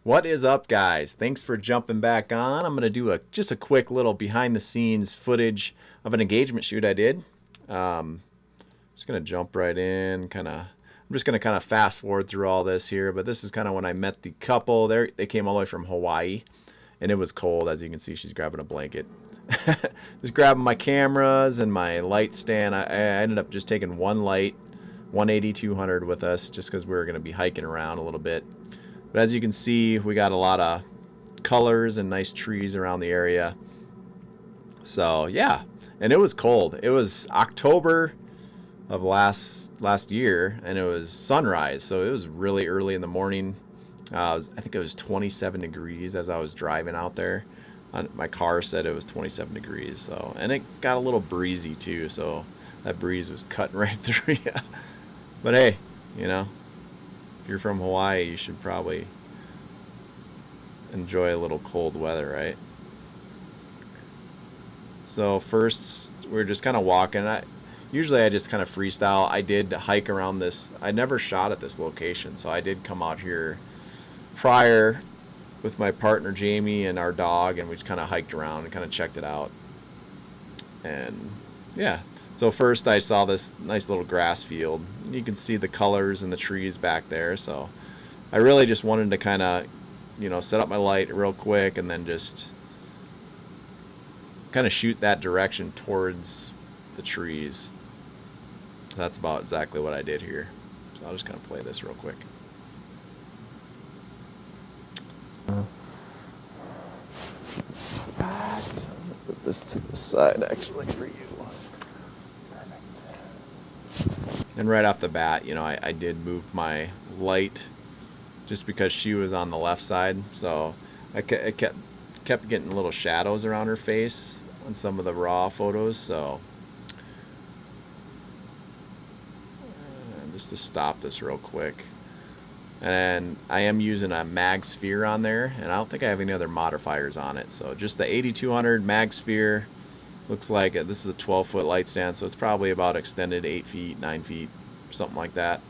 What is up, guys? Thanks for jumping back on. I'm going to do just a quick little behind the scenes footage of an engagement shoot I did. Just going to jump right in, I'm just going to kind of fast forward through all this here, but this is kind of when I met the couple. They came all the way from Hawaii, and it was cold. As you can see, she's grabbing a blanket. Just grabbing my cameras and my light stand. I ended up just taking one light, 180-200 with us, just because we were going to be hiking around a little bit. But as you can see, we got a lot of colors and nice trees around the area. So yeah, and it was cold. It was October of last year, and it was sunrise, so it was really early in the morning. I think it was 27 degrees as I was driving out there. My car said it was 27 degrees, so, and it got a little breezy too, so that breeze was cutting right through you. But hey, you know, if you're from Hawaii, you should probably enjoy a little cold weather, right? So first, we're just kind of walking. Usually I just kind of freestyle. I did hike around this. I never shot at this location, so I did come out here prior with my partner Jamie and our dog, and we just kind of hiked around and kind of checked it out. And yeah, so first I saw this nice little grass field. You can see the colors and the trees back there. So I really just wanted to kind of, set up my light real quick and then just kind of shoot that direction towards the trees. So that's about exactly what I did here. So I'll just kind of play this real quick. Right. Put this to the side actually for you. And right off the bat, I did move my light just because she was on the left side. So I kept getting little shadows around her face on some of the raw photos. So just to stop this real quick. And I am using a mag sphere on there, and I don't think I have any other modifiers on it. So just the 8200 mag sphere. Looks like this is a 12-foot light stand, so it's probably about extended 8 feet, 9 feet, something like that.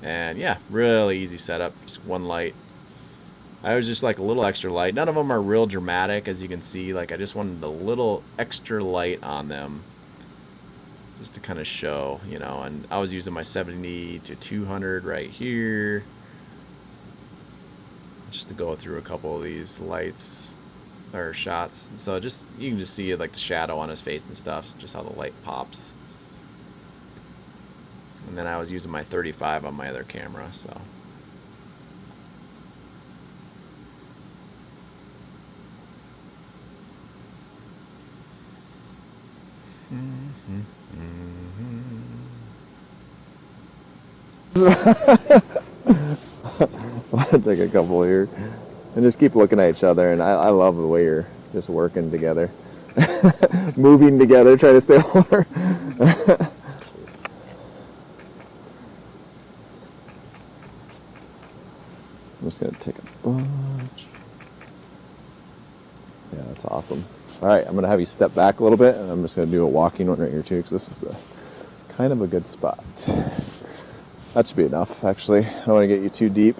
And yeah, really easy setup, just one light. I was just like a little extra light. None of them are real dramatic, as you can see. Like, I just wanted a little extra light on them just to kind of show, and I was using my 70-200 right here just to go through a couple of these lights or shots. So just, you can just see like the shadow on his face and stuff, just how the light pops. And then I was using my 35 on my other camera, so. I'll take a couple here and just keep looking at each other. And I love the way you're just working together, moving together, trying to stay warm. I'm just gonna take a bunch. Yeah, that's awesome. All right, I'm gonna have you step back a little bit, and I'm just gonna do a walking one right here too, because this is kind of a good spot. That should be enough, actually. I don't want to get you too deep.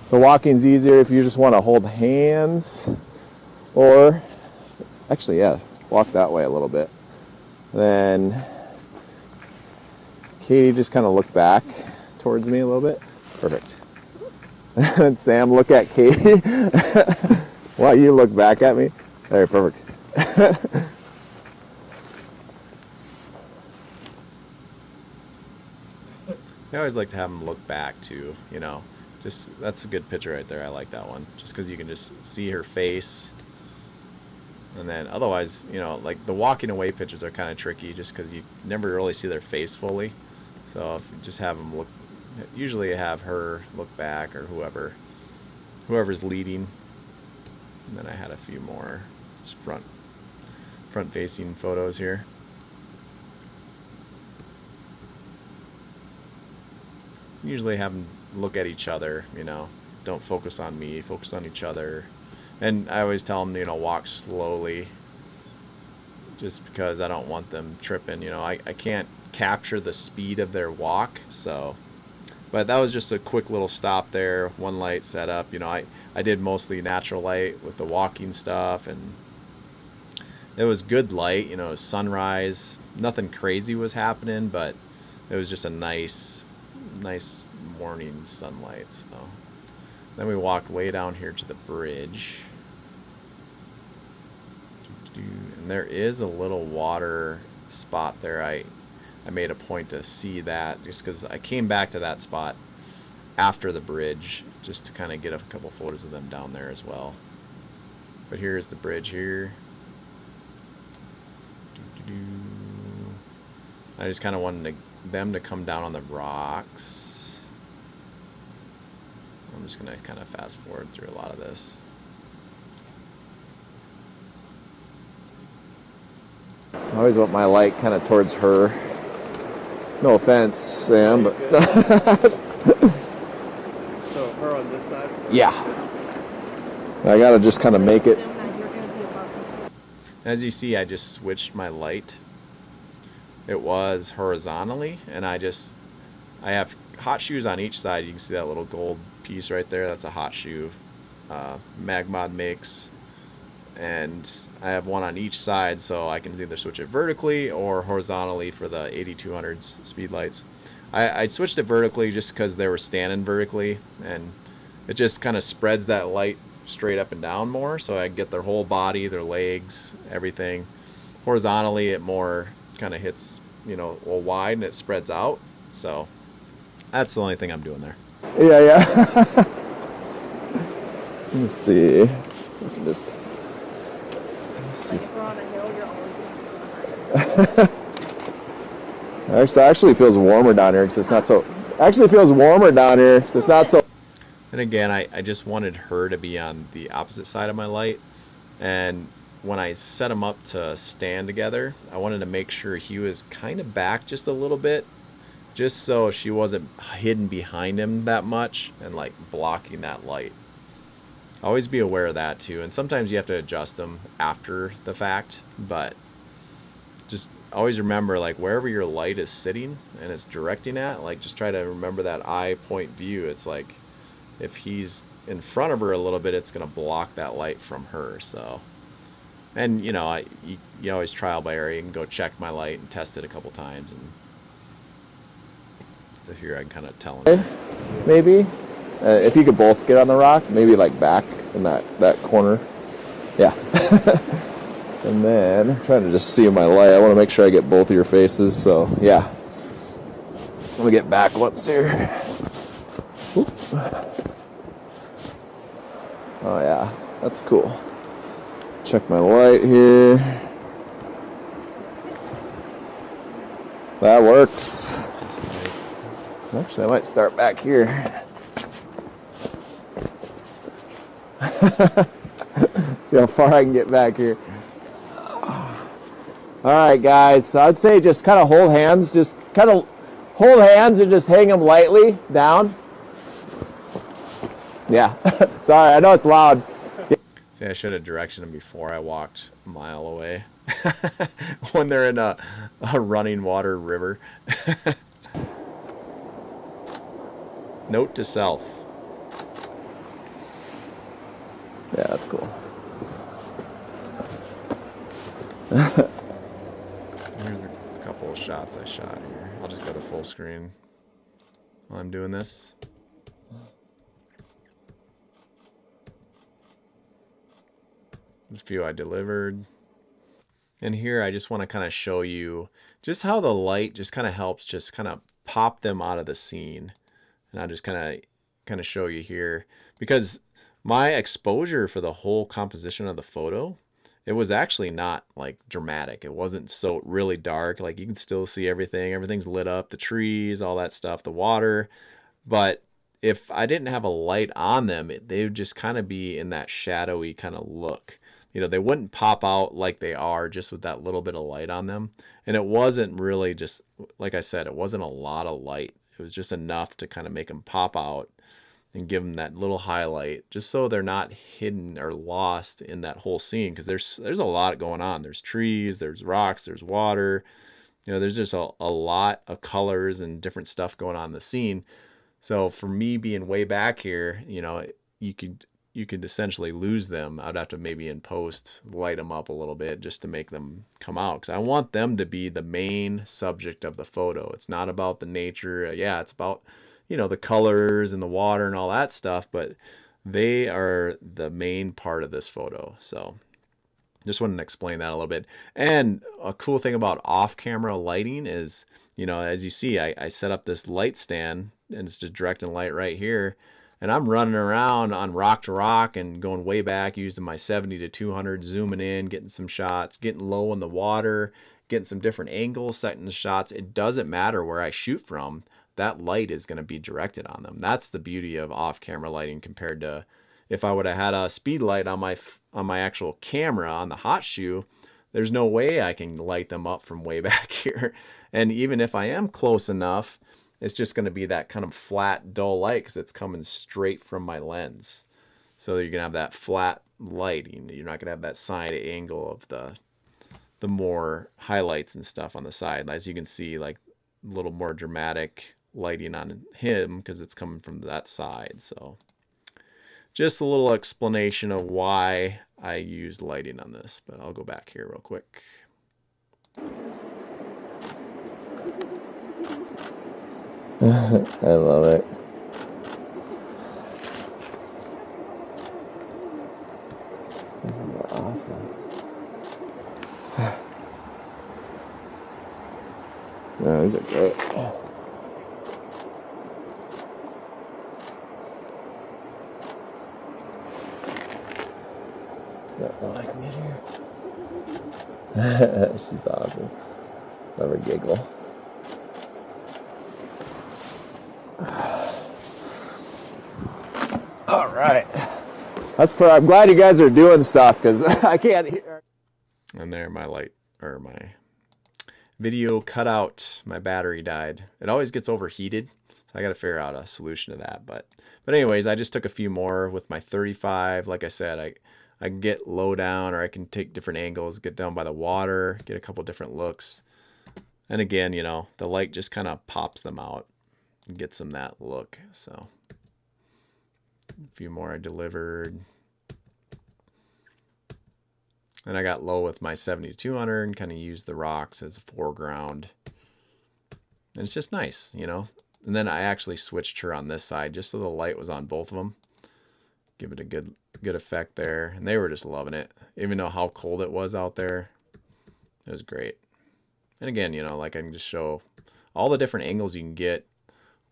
So walking's easier if you just want to hold hands, or actually, yeah, walk that way a little bit. Then Katie, just kind of look back towards me a little bit. Perfect. And Sam, look at Katie while you look back at me. There, perfect. I always like to have them look back too, just, that's a good picture right there. I like that one, just because you can just see her face. And then otherwise, like the walking away pictures are kind of tricky just because you never really see their face fully. So if you just have them look, usually have her look back, or whoever's leading. And then I had a few more just front facing photos here. Usually have them look at each other, don't focus on me, focus on each other. And I always tell them, walk slowly, just because I don't want them tripping. I can't capture the speed of their walk, so But that was just a quick little stop there. One light setup. You know, I did mostly natural light with the walking stuff, and it was good light. You know, it was sunrise. Nothing crazy was happening, but it was just a nice morning sunlight. So then we walked way down here to the bridge. And there is a little water spot there. I made a point to see that just because I came back to that spot after the bridge just to kind of get a couple photos of them down there as well. But here's the bridge here. I just kind of wanted them to come down on the rocks. I'm just going to kind of fast forward through a lot of this. I always want my light kind of towards her. No offense, Sam, but So her on this side? yeah. I gotta just kind of make it. As you see, I just switched my light. It was horizontally, and I have hot shoes on each side. You can see that little gold piece right there. That's a hot shoe Magmod makes. And I have one on each side, so I can either switch it vertically or horizontally for the 8200s speed lights. I switched it vertically just because they were standing vertically, and it just kind of spreads that light straight up and down more, so I get their whole body, their legs, everything. Horizontally, it more kind of hits, you know, well, wide, and it spreads out. So that's the only thing I'm doing there. Yeah. Let me see. We can just. See. Like if we're on a hill, you're always going to be on It actually feels warmer down here because it's not so. Actually feels warmer down here because it's not so. And again, I just wanted her to be on the opposite side of my light. And when I set them up to stand together, I wanted to make sure he was kind of back just a little bit, just so she wasn't hidden behind him that much and like blocking that light. Always be aware of that too, and sometimes you have to adjust them after the fact, but just always remember, like, wherever your light is sitting and it's directing at, like, just try to remember that eye point view. It's like if he's in front of her a little bit, it's going to block that light from her. So, and you know, you always trial by error. You can go check my light and test it a couple times, and here I can kind of tell him. Maybe. If you could both get on the rock, maybe like back in that corner. Yeah. And then I'm trying to just see my light. I want to make sure I get both of your faces. So yeah. I'm gonna get back once here. Oop. Oh yeah, that's cool. Check my light here. That works. Actually, I might start back here. See how far I can get back here. All right, guys. So I'd say just kind of hold hands. Just kind of hold hands and just hang them lightly down. Yeah. Sorry, I know it's loud. See, I should have directioned them before I walked a mile away. When they're in a running water river. Note to self. Yeah, that's cool. Here's a couple of shots I shot here. I'll just go to full screen while I'm doing this. There's a few I delivered. And here I just want to kind of show you just how the light just kind of helps just kind of pop them out of the scene. And I'll just kind of show you here, because my exposure for the whole composition of the photo, it was actually not like dramatic. It wasn't so really dark. Like you can still see everything. Everything's lit up, the trees, all that stuff, the water. But if I didn't have a light on them, they would just kind of be in that shadowy kind of look. You know, they wouldn't pop out like they are just with that little bit of light on them. And it wasn't really just, like I said, it wasn't a lot of light. It was just enough to kind of make them pop out and give them that little highlight, just so they're not hidden or lost in that whole scene. Because there's a lot going on. There's trees, there's rocks, there's water. You know, there's just a lot of colors and different stuff going on in the scene. So for me being way back here, you know, you could essentially lose them. I'd have to maybe in post light them up a little bit just to make them come out, because I want them to be the main subject of the photo. It's not about the nature. Yeah, it's about, you know, the colors and the water and all that stuff, but they are the main part of this photo. So just wanted to explain that a little bit. And a cool thing about off-camera lighting is, you know, as you see, I set up this light stand and it's just directing light right here. And I'm running around on rock to rock and going way back using my 70 to 200, zooming in, getting some shots, getting low in the water, getting some different angles, setting the shots. It doesn't matter where I shoot from. That light is going to be directed on them. That's the beauty of off-camera lighting compared to if I would have had a speed light on my actual camera on the hot shoe. There's no way I can light them up from way back here. And even if I am close enough, it's just going to be that kind of flat, dull light because it's coming straight from my lens. So you're going to have that flat lighting. You're not going to have that side angle of the more highlights and stuff on the side. As you can see, like a little more dramatic lighting on him because it's coming from that side. So just a little explanation of why I used lighting on this, but I'll go back here real quick. I love it. This is awesome. No, these are great. Like me here. She's awesome. Love her giggle. All right. I'm glad you guys are doing stuff because I can't hear. And there my light, or my video cut out. My battery died. It always gets overheated, so I got to figure out a solution to that. But anyways, I just took a few more with my 35. Like I said, I can get low down, or I can take different angles, get down by the water, get a couple different looks. And again, you know, the light just kind of pops them out and gets them that look. So a few more I delivered. And I got low with my 70-200 and kind of used the rocks as a foreground. And it's just nice, you know. And then I actually switched her on this side just so the light was on both of them. Give it a good effect there. And they were just loving it. Even though how cold it was out there, it was great. And again, you know, like I can just show all the different angles you can get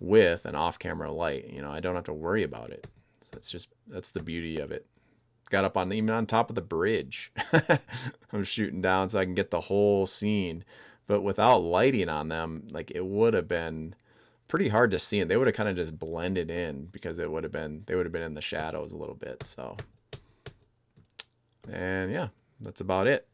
with an off-camera light. You know, I don't have to worry about it. So that's the beauty of it. Got up on even on top of the bridge. I'm shooting down so I can get the whole scene. But without lighting on them, like it would have been pretty hard to see, and they would have kind of just blended in because they would have been in the shadows a little bit. So, and yeah, that's about it.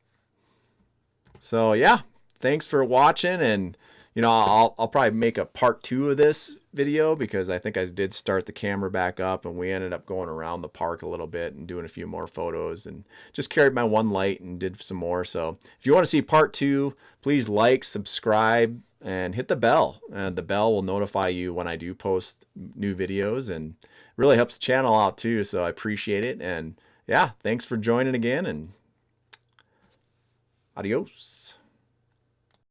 So yeah, thanks for watching, and you know, I'll probably make a part 2 of this video because I think I did start the camera back up and we ended up going around the park a little bit and doing a few more photos and just carried my one light and did some more. So if you want to see part 2, please like, subscribe, and hit the bell. And the bell will notify you when I do post new videos, and really helps the channel out too. So I appreciate it. And yeah, thanks for joining again, and adios.